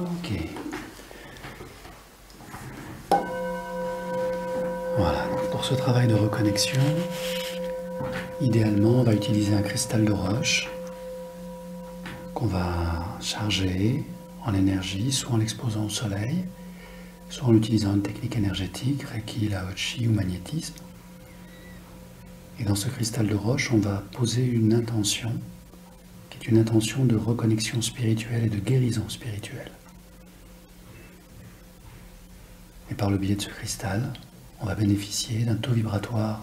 Ok. Voilà, donc pour ce travail de reconnexion, idéalement, on va utiliser un cristal de roche qu'on va charger en énergie, soit en l'exposant au soleil, soit en utilisant une technique énergétique, Reiki, Lao-Chi ou magnétisme. Et dans ce cristal de roche, on va poser une intention, qui est une intention de reconnexion spirituelle et de guérison spirituelle. Et par le biais de ce cristal, on va bénéficier d'un taux vibratoire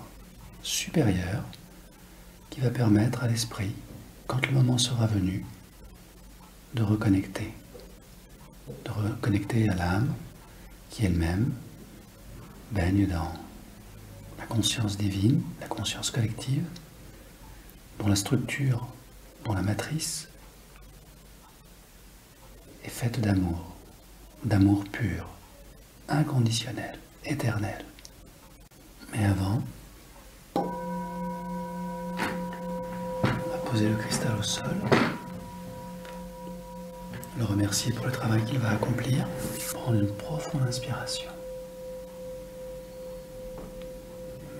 supérieur qui va permettre à l'esprit, quand le moment sera venu, de reconnecter à l'âme qui elle-même baigne dans la conscience divine, la conscience collective, dont la structure, dont la matrice est faite d'amour pur, inconditionnel, éternel. Mais avant, on va poser le cristal au sol, le remercier pour le travail qu'il va accomplir, prendre une profonde inspiration.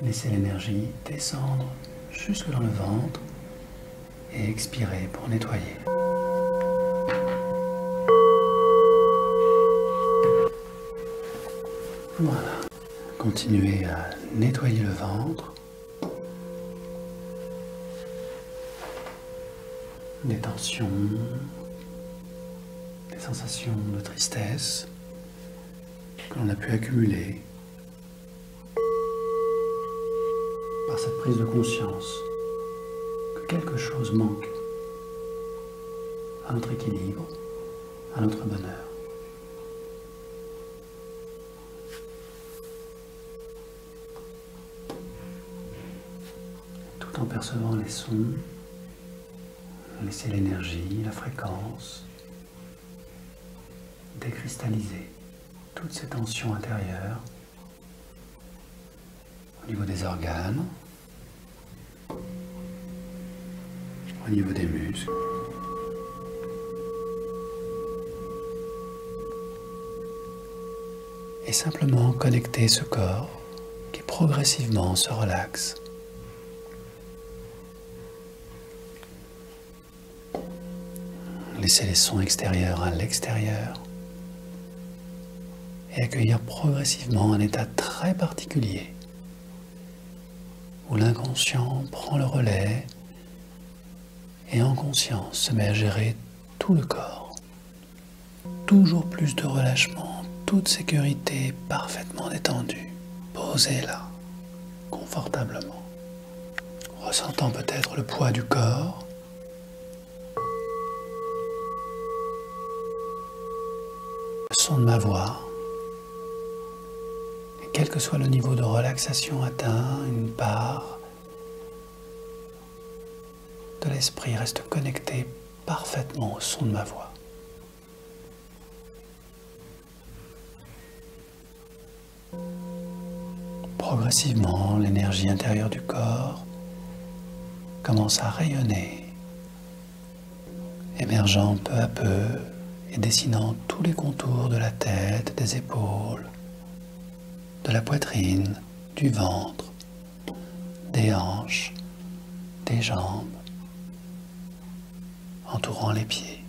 Laissez l'énergie descendre jusque dans le ventre et expirer pour nettoyer. Voilà. Continuez à nettoyer le ventre. Des tensions, des sensations de tristesse que l'on a pu accumuler par cette prise de conscience que quelque chose manque à notre équilibre, à notre bonheur. Tout en percevant les sons, laissez l'énergie, la fréquence décristalliser toutes ces tensions intérieures au niveau des organes, au niveau des muscles. Et simplement connecter ce corps qui progressivement se relaxe. Laissez les sons extérieurs à l'extérieur et accueillir progressivement un état très particulier où l'inconscient prend le relais et en conscience se met à gérer tout le corps. Toujours plus de relâchement, toute sécurité parfaitement détendue, posée là, confortablement, ressentant peut-être le poids du corps, le son de ma voix, et quel que soit le niveau de relaxation atteint, une part de l'esprit reste connectée parfaitement au son de ma voix. Progressivement, l'énergie intérieure du corps commence à rayonner, émergeant peu à peu et dessinant tous les contours de la tête, des épaules, de la poitrine, du ventre, des hanches, des jambes, entourant les pieds.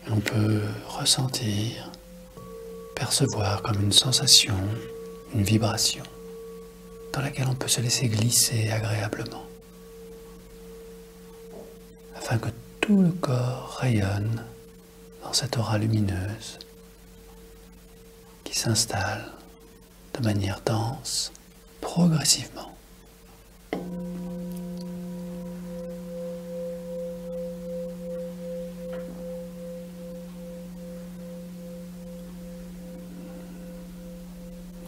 Et on peut ressentir, percevoir comme une sensation, une vibration dans laquelle on peut se laisser glisser agréablement afin que tout le corps rayonne dans cette aura lumineuse qui s'installe de manière dense, progressivement.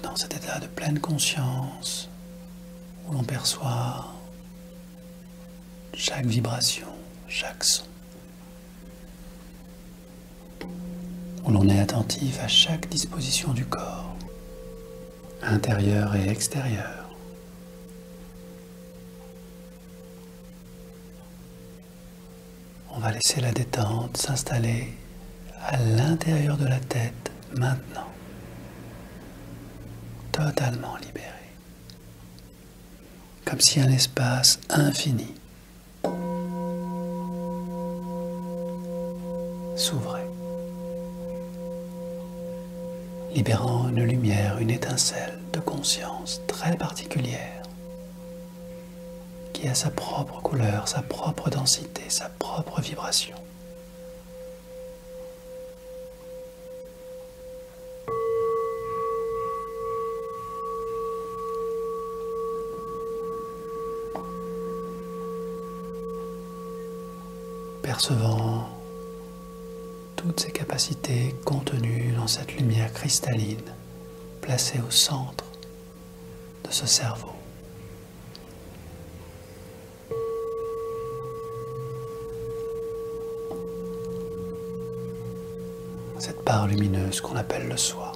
Dans cet état de pleine conscience où l'on perçoit chaque vibration, chaque son, où l'on est attentif à chaque disposition du corps, intérieure et extérieure. On va laisser la détente s'installer à l'intérieur de la tête maintenant, totalement libéré, comme si un espace infini s'ouvrait, libérant une lumière, une étincelle de conscience très particulière qui a sa propre couleur, sa propre densité, sa propre vibration. Percevant toutes ces capacités contenues dans cette lumière cristalline placée au centre de ce cerveau. Cette part lumineuse qu'on appelle le soi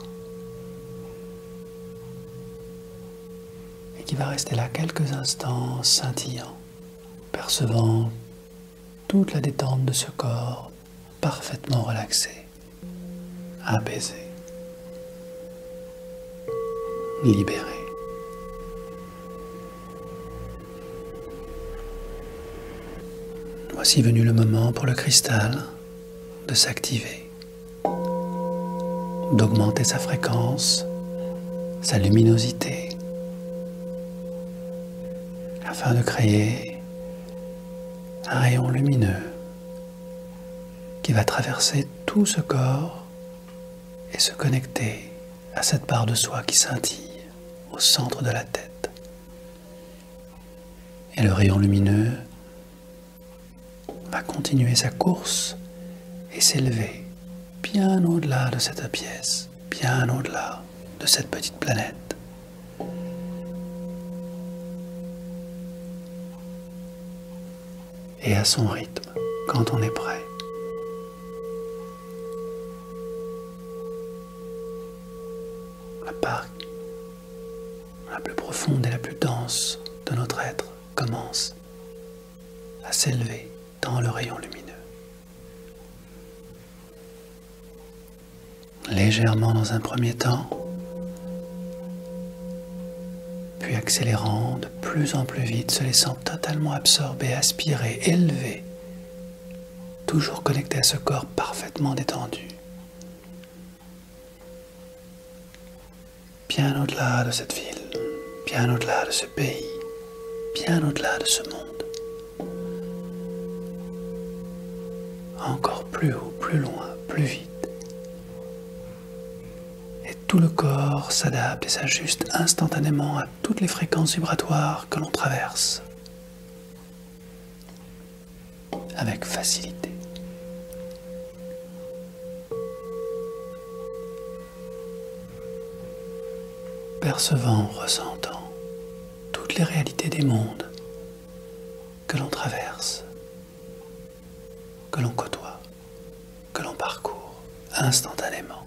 et qui va rester là quelques instants scintillant, percevant toute la détente de ce corps parfaitement relaxé, apaisé, libéré. Voici venu le moment pour le cristal de s'activer, d'augmenter sa fréquence, sa luminosité, afin de créer un rayon lumineux qui va traverser tout ce corps et se connecter à cette part de soi qui scintille au centre de la tête. Et le rayon lumineux va continuer sa course et s'élever bien au-delà de cette pièce, bien au-delà de cette petite planète. Et à son rythme, quand on est prêt. La part la plus profonde et la plus dense de notre être commence à s'élever dans le rayon lumineux. Légèrement dans un premier temps, puis accélérant de plus en plus vite, se laissant totalement absorber, aspirer, élever, toujours connecté à ce corps parfaitement détendu. Bien au-delà de cette ville, bien au-delà de ce pays, bien au-delà de ce monde. Encore plus haut, plus loin, plus vite. Et tout le corps s'adapte et s'ajuste instantanément à toutes les fréquences vibratoires que l'on traverse. Avec facilité. Percevant, ressentant toutes les réalités des mondes que l'on traverse, que l'on côtoie, que l'on parcourt instantanément.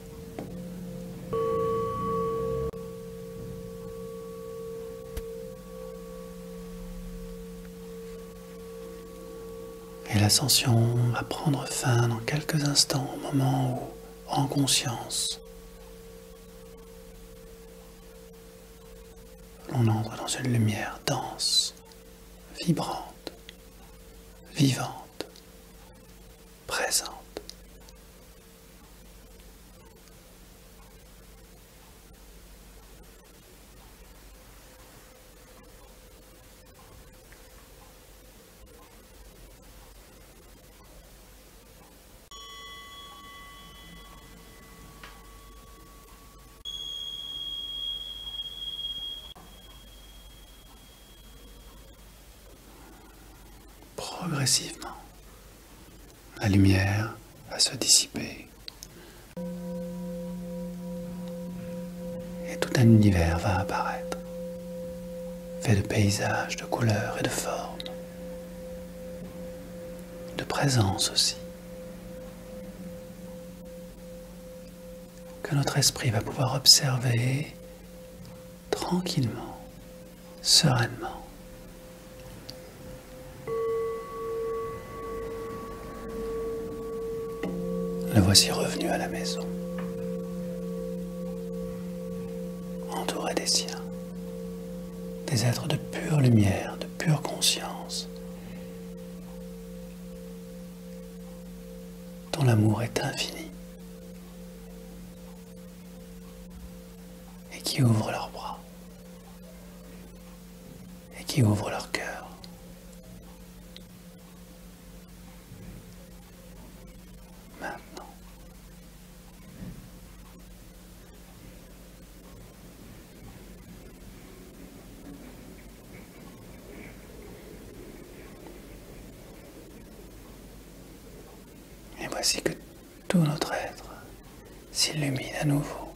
Et l'ascension va prendre fin dans quelques instants, au moment où, en conscience, on entre dans une lumière dense, vibrante, vivante, présente. Progressivement, la lumière va se dissiper et tout un univers va apparaître, fait de paysages, de couleurs et de formes, de présence aussi, que notre esprit va pouvoir observer tranquillement, sereinement. Le voici revenu à la maison, entouré des siens, des êtres de pure lumière, de pure conscience, dont l'amour est infini et qui ouvrent leurs bras et qui ouvrent leur cœur. Maintenant. Et voici que tout notre être s'illumine à nouveau,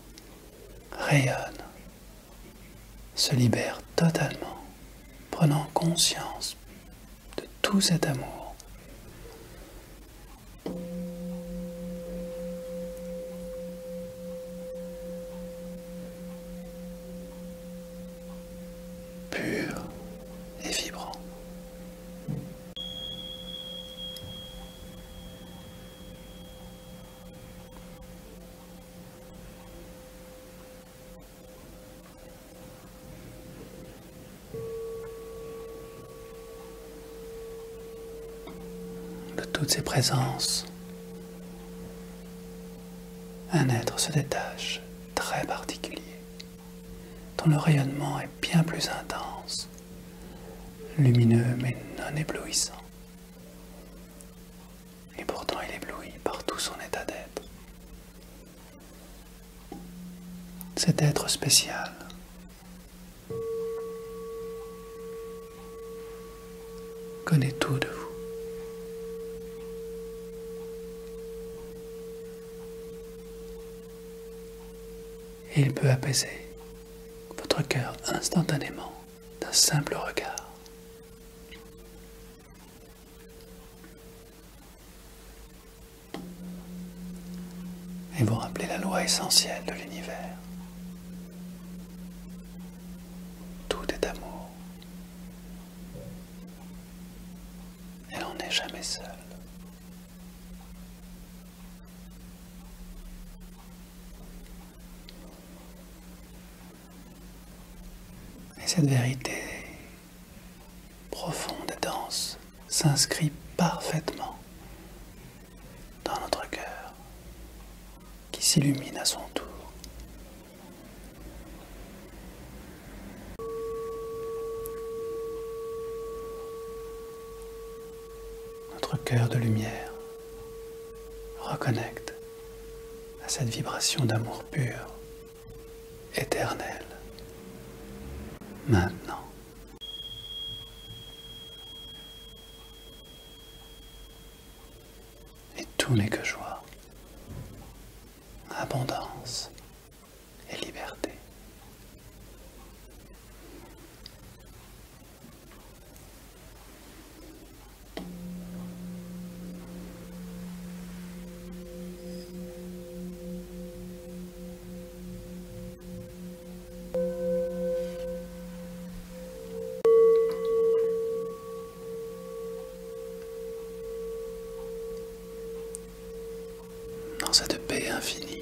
rayonne, se libère totalement, prenant conscience de tout cet amour. Pur et vibrant. De toutes ces présences, un être se détache, très particulier, dont le rayonnement est bien plus intense, lumineux mais non éblouissant. Et pourtant il éblouit par tout son état d'être. Cet être spécial connaît tout de vous. Et il peut apaiser votre cœur instantanément d'un simple regard. Et vous rappelez la loi essentielle de l'univers. Tout est amour. Et l'on n'est jamais seul. Et cette vérité profonde et dense s'inscrit parfaitement dans notre cœur, qui s'illumine à son tour. Notre cœur de lumière reconnecte à cette vibration d'amour pur, éternel. Maintenant. Et tout n'est que joie, abondance et liberté. Dans cette paix infinie,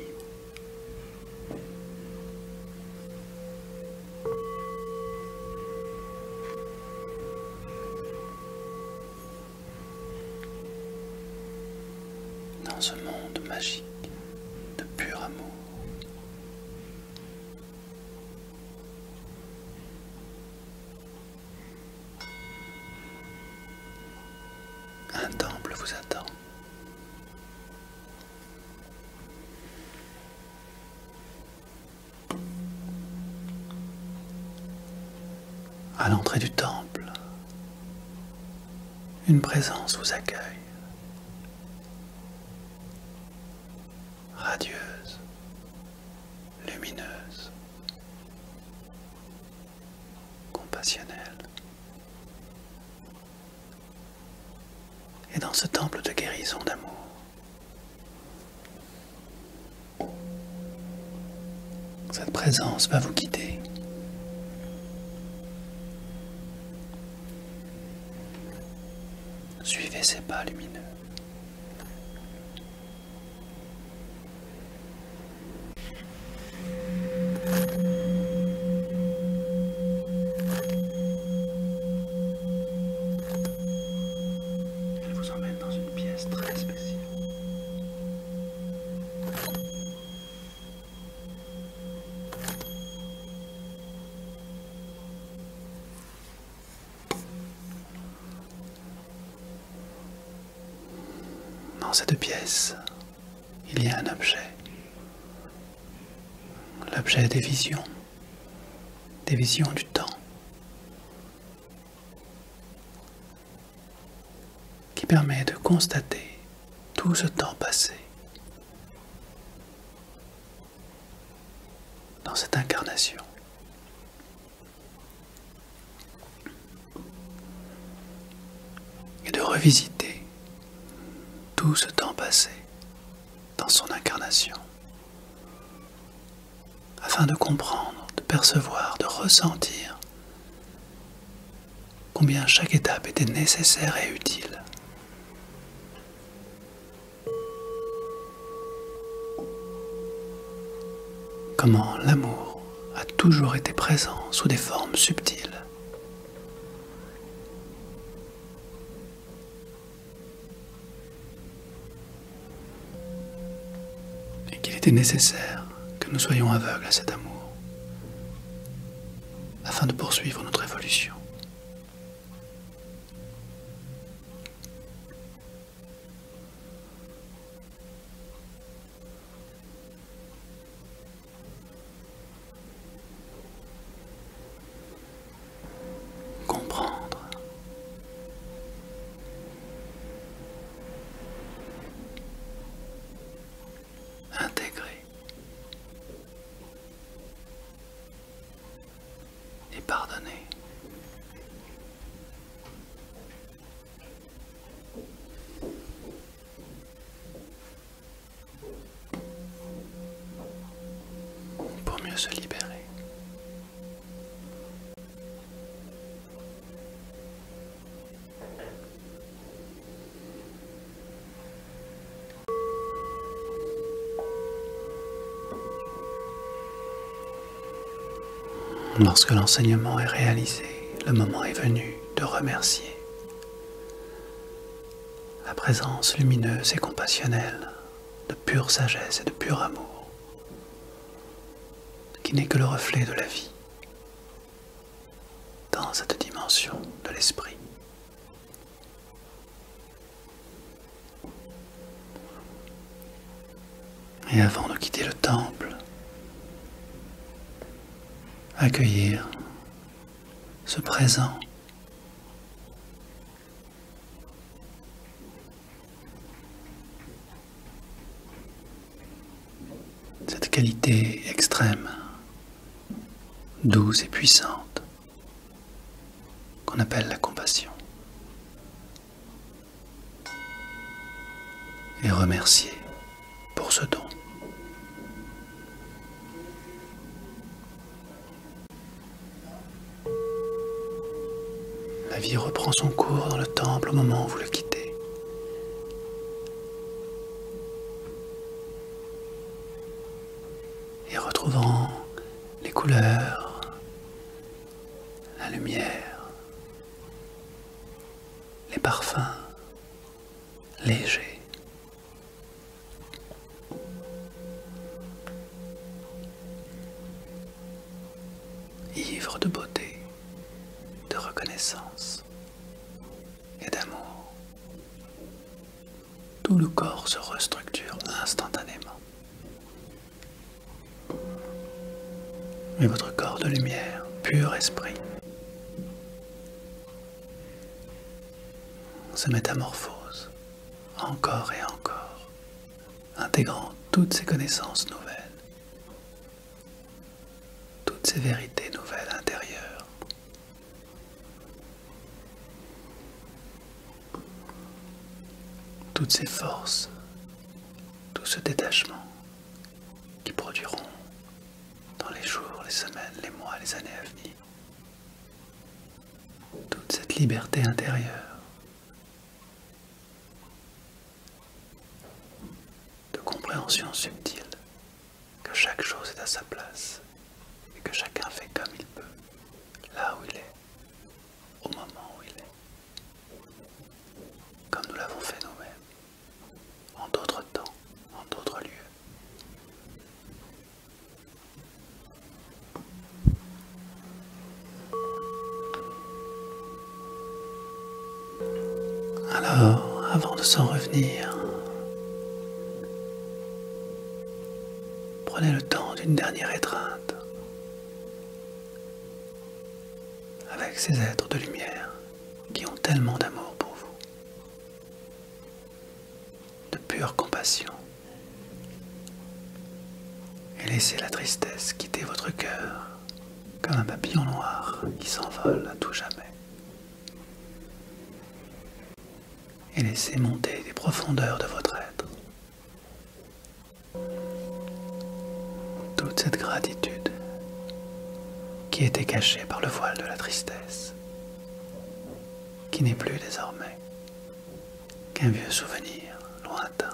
dans ce monde magique de pur amour, un temple vous attend. À l'entrée du temple, une présence vous accueille, radieuse, lumineuse, compassionnelle. Et dans ce temple de guérison d'amour, cette présence va vous guider. Suivez ses pas lumineux. cette pièce, il y a un objet. L'objet des visions du temps, qui permet de constater tout ce temps passé dans cette incarnation. Et de revisiter tout ce temps passé dans son incarnation, afin de comprendre, de percevoir, de ressentir combien chaque étape était nécessaire et utile. Comment l'amour a toujours été présent sous des formes subtiles. Et qu'il était nécessaire que nous soyons aveugles à cet amour afin de poursuivre notre évolution. Comprendre. Intégrer. Et pardonner. Pour mieux se libérer. Lorsque l'enseignement est réalisé, le moment est venu de remercier la présence lumineuse et compassionnelle de pure sagesse et de pur amour, qui n'est que le reflet de la vie dans cette dimension de l'esprit. Et avant de quitter le temple, accueillir ce présent cette qualité extrême, douce et puissante qu'on appelle la compassion, et remercier pour ce don. La vie reprend son cours dans le temple au moment où vous le quittez. Et retrouvant les couleurs, la lumière, les parfums légers. Ivre de beauté, de reconnaissance et d'amour. Tout le corps se restructure instantanément. Et votre corps de lumière, pur esprit, se métamorphose encore et encore, intégrant toutes ces connaissances nouvelles, toutes ces vérités nouvelles intérieures. Toutes ces forces, tout ce détachement qui produiront dans les jours, les semaines, les mois, les années à venir, toute cette liberté intérieure de compréhension subtile que chaque chose est à sa place et que chacun fait comme il peut, là où il est, au moment où il est, comme nous l'avons fait nous-mêmes. En d'autres temps, en d'autres lieux. Alors, avant de s'en revenir, prenez le temps d'une dernière étreinte avec ces êtres de lumière qui ont tellement d'amour pour vous, de pure compassion. Et laissez la tristesse quitter votre cœur comme un papillon noir qui s'envole à tout jamais. Et laissez monter des profondeurs de votre être toute cette gratitude qui était cachée par le voile de la tristesse, qui n'est plus désormais qu'un vieux souvenir lointain.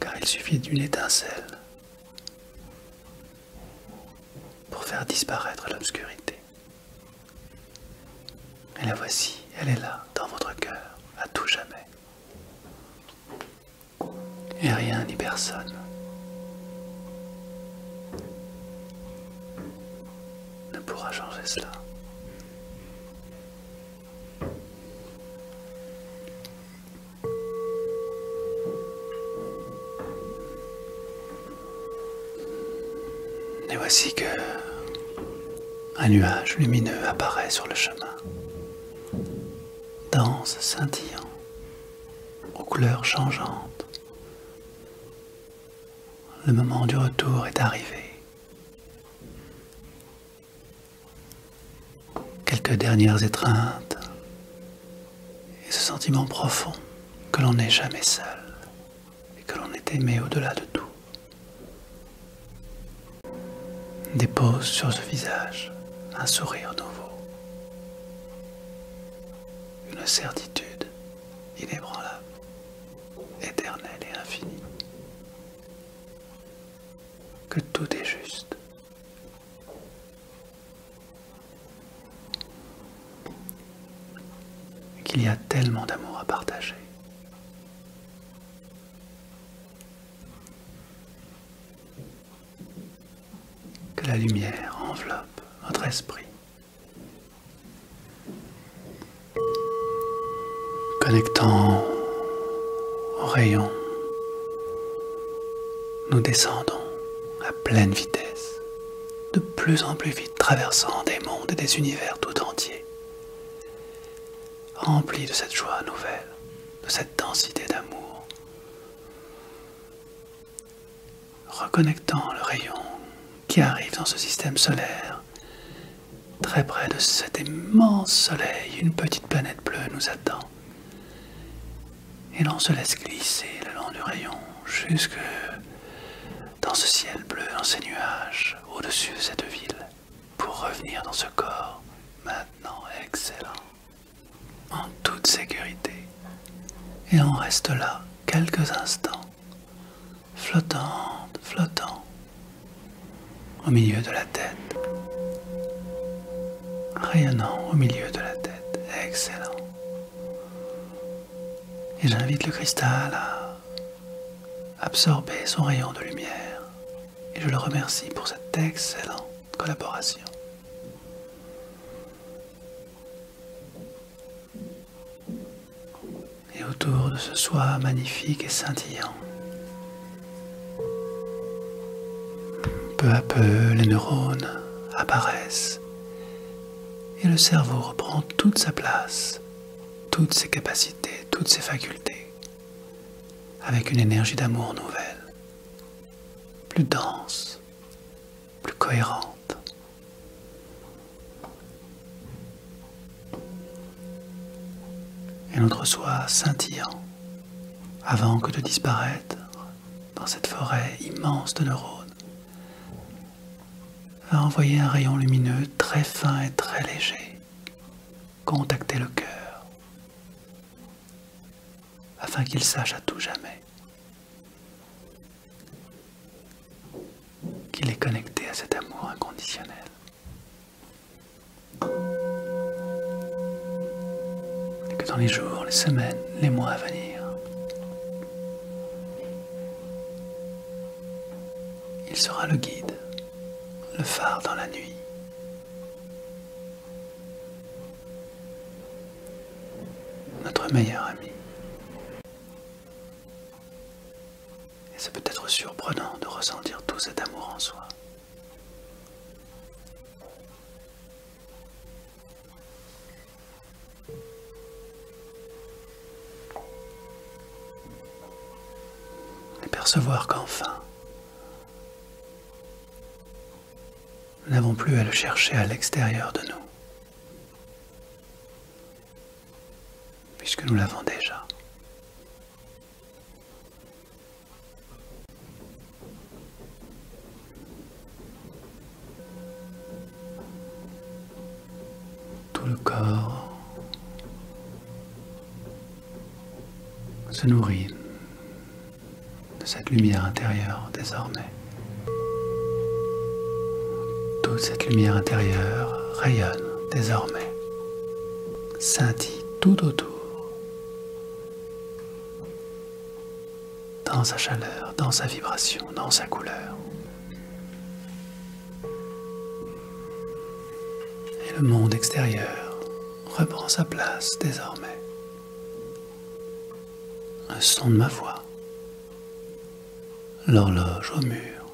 Car il suffit d'une étincelle pour faire disparaître l'obscurité. Et la voici, elle est là, dans votre cœur, à tout jamais. Et rien ni personne ne pourra changer cela. Et voici que un nuage lumineux apparaît sur le chemin, dense, scintillant, aux couleurs changeantes. Le moment du retour est arrivé. Quelques dernières étreintes et ce sentiment profond que l'on n'est jamais seul et que l'on est aimé au-delà de tout dépose sur ce visage un sourire nouveau, une certitude inébranlable, éternelle et infinie, que tout est juste. Qu'il y a tellement d'amour à partager. Que la lumière enveloppe votre esprit, connectant aux rayons. Nous descendons à pleine vitesse, de plus en plus vite, traversant des mondes et des univers tout entiers, remplis de cette joie nouvelle, de cette densité d'amour, reconnectant le rayon qui arrive dans ce système solaire. Très près de cet immense soleil, une petite planète bleue nous attend. Et l'on se laisse glisser le long du rayon jusque dans ce ciel bleu, dans ces nuages, au-dessus de cette ville, pour revenir dans ce corps, maintenant excellent, en toute sécurité. Et on reste là, quelques instants, flottant, au milieu de la tête, rayonnant au milieu de la tête, excellent. Et j'invite le cristal à absorber son rayon de lumière, et je le remercie pour cette excellente collaboration. Et autour de ce soi magnifique et scintillant, peu à peu, les neurones apparaissent et le cerveau reprend toute sa place, toutes ses capacités, toutes ses facultés, avec une énergie d'amour nouvelle, plus dense, plus cohérente. Et notre soi scintillant, avant que de disparaître dans cette forêt immense de neurones, va envoyer un rayon lumineux très fin et très léger, contacter le cœur, afin qu'il sache à tout jamais qu'il est connecté à cet amour inconditionnel. Et que dans les jours, les semaines, les mois à venir, il sera le guide, le phare dans la nuit, notre meilleur ami. surprenant de ressentir tout cet amour en soi. Et percevoir qu'enfin, nous n'avons plus à le chercher à l'extérieur de nous, puisque nous l'avons déjà. Tout le corps se nourrit de cette lumière intérieure désormais. Toute cette lumière intérieure rayonne désormais, scintille tout autour, dans sa chaleur, dans sa vibration, dans sa couleur. Et le monde extérieur reprend sa place désormais. Le son de ma voix, l'horloge au mur.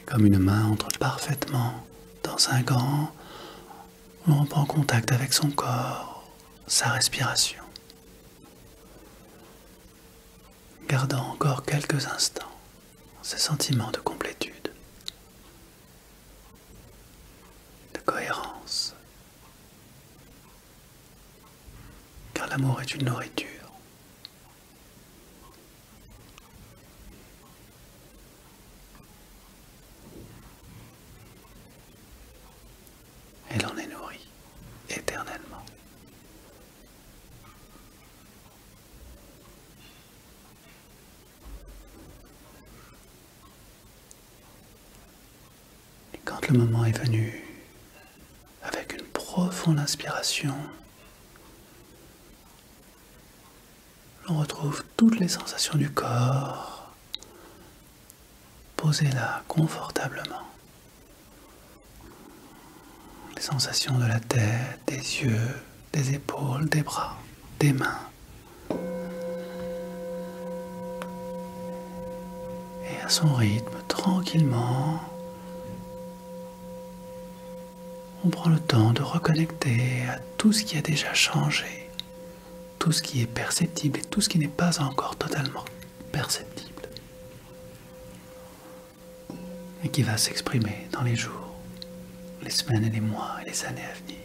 Comme une main entre parfaitement dans un gant, où l'on prend contact avec son corps, sa respiration, gardant encore quelques instants ce sentiment de complétude, de cohérence, car l'amour est une nourriture. Et l'on est nourri éternellement. Et quand le moment est venu, avec une profonde inspiration, l'on retrouve toutes les sensations du corps posées là confortablement. Les sensations de la tête, des yeux, des épaules, des bras, des mains. Et à son rythme, tranquillement, on prend le temps de reconnecter à tout ce qui a déjà changé, tout ce qui est perceptible et tout ce qui n'est pas encore totalement perceptible, et qui va s'exprimer dans les jours, les semaines et les mois et les années à venir,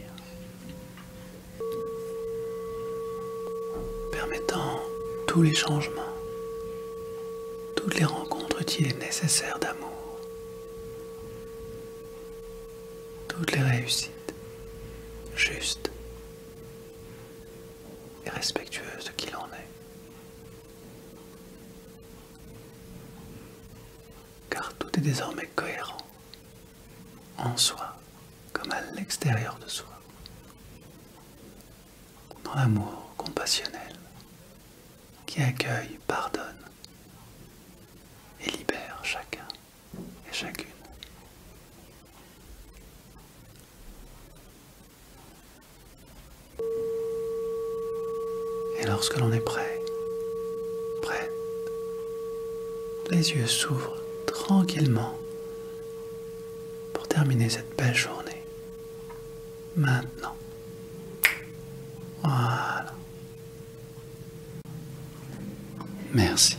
permettant tous les changements, toutes les rencontres utiles et nécessaires d'amour, toutes les réussites justes et respectueuses de qui l'on est. Car tout est désormais cohérent en soi comme à l'extérieur de soi, dans l'amour compassionnel qui accueille, pardonne et libère chacun et chacune. Et lorsque l'on est prêt, prête, les yeux s'ouvrent tranquillement pour terminer cette belle journée. Maintenant. Voilà. Merci.